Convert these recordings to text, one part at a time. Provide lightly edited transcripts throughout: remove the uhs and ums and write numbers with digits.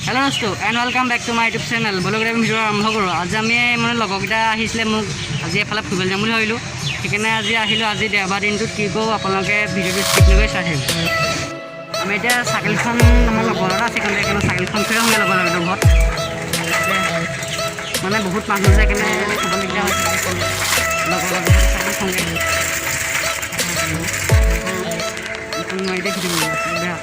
Hello' দোস্তো and welcome back to my YouTube channel. বলগৰে আমি ভিডিঅ' আৰম্ভ কৰোঁ। আজি আমি মানে লগৰকেইটা আহিছিলে, মোক আজি এফালে ফুৰিবলৈ যাম বুলি ভাবিলোঁ। সেইকাৰণে আজি আহিলোঁ। আজি দেওবাৰ দিনটোত কি কৰোঁ আপোনালোকে ভিডিঅ'টো স্কিপ নকৰি চাই থাকিব। আমি এতিয়া চাইকেলখন আমাৰ লগৰ এটা আছে সেইকাৰণে চাইকেলখন থৈ আহোঁগৈ লগৰ ঘৰত। মানে বহুত মানুহ যায় সেইকাৰণে খাব দিগদাৰ হৈছে লগৰ চাইকেল থওঁগৈ নোৱাৰিতে খেলিব বেয়া।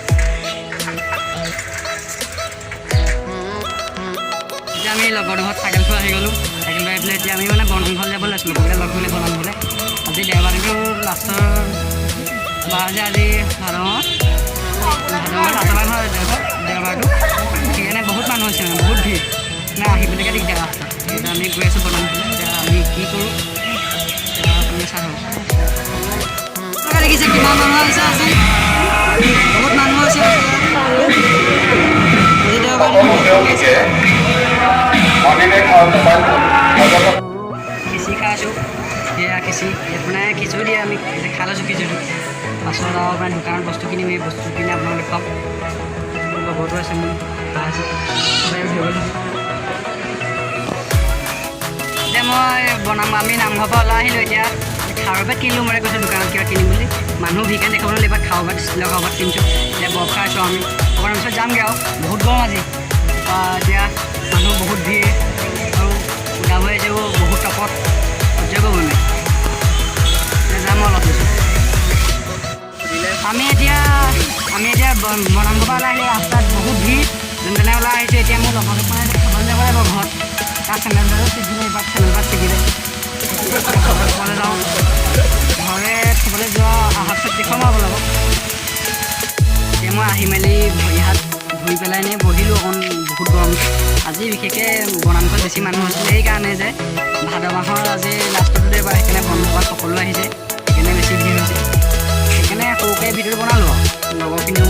এতিয়া আমি লগৰ ঘৰত চাইকেল থৈ আহি গ'লোঁ। চাইকেল লৈ পেলাই এতিয়া আমি মানে বনভোজ যাব লৈছিলোঁ, লগৰবিলাক লগ ধৰিলে বনাবলৈ। আজি দেওবাৰ দিনটো লাষ্টৰ বাৰ যে আজি লাষ্টৰ বাৰ হয় দেওবাৰটো। সেইকাৰণে বহুত মানুহ হৈছে, মানে বহুত ভিৰ মানে আহিবলৈকে দিগদাৰ ৰাস্তাত। এতিয়া আমি গৈ আছোঁ বনাবলৈ। এতিয়া আমি কি কৰোঁ এতিয়া আপুনি চাই থাকক। দেখিছে কিমান মানুহ হৈছে আজি, বহুত মানুহ হৈছে আজি দেওবাৰ খিচিৰি খাই আছোঁ। সেয়া খিচিৰি আপোনাৰ খিচিৰি দিয়ে, আমি খাই লৈছোঁ খিচিৰিটো। পাছত আৰু আপোনাৰ দোকানত বস্তু কিনিম, এই বস্তু কিনি আপোনালোকে খাওক। লগৰটো আছে মোৰ খাই আছোঁ। এতিয়া মই আমি নামঘৰৰ পৰা ওলাই আহিলোঁ। এতিয়া খাৰৰ পৰা কিনিলোঁ, মই কৈছোঁ দোকানত কিবা কিনিম বুলি। মানুহ ভিকান দেখাব নহ'লে এইবাৰ খাওঁ বা ষ্টিলৰ খাওঁ কিনিছোঁ। এতিয়া বৰফ খাই আছোঁ আমি। অকণমান পিছত যামগৈ আৰু বহুত গৰম আজি। এতিয়া মানুহ বহুত ভিৰ আৰু ওলাব আহিছে বহুত টপত সহ্য কৰিব নোৱাৰি। যাম অলপ পিছত। আমি এতিয়া বনাংঘৰ পৰা ওলাই আহিলোঁ। ৰাস্তাত বহুত ভিৰ, যেনে তেনে ওলাই আহিছোঁ। এতিয়া মোৰ লগৰটোক মানে খাবলৈ যাব লাগিব ঘৰত। তাৰ চেণ্ডেলডালো ছিগিলে, এইবাৰ চেণ্ডেলপাত ছিগিলে। ঘৰলৈ যাওঁ, ঘৰলৈ থ'বলৈ যোৱা অহাৰ পিছত দেখুৱাম আৰু লগত। এতিয়া মই আহি মেলি ভৰি হাত ধুই পেলাই এনেই বহিলোঁ অকণ। বহুত গৰম আজি, বিশেষকৈ বনাংঘৰত বেছি মানুহ হৈছিলে সেইকাৰণে যে ভাদ মাহৰ আজি লাষ্টটো দেওবাৰ, সেইকাৰণে বনভোজত সকলো আহিছে, সেইকাৰণে বেছি ভিৰ হৈছে। সেইকাৰণে সৰুকৈ ভিডিঅ'টো বনালোঁ আৰু লগৰখিনি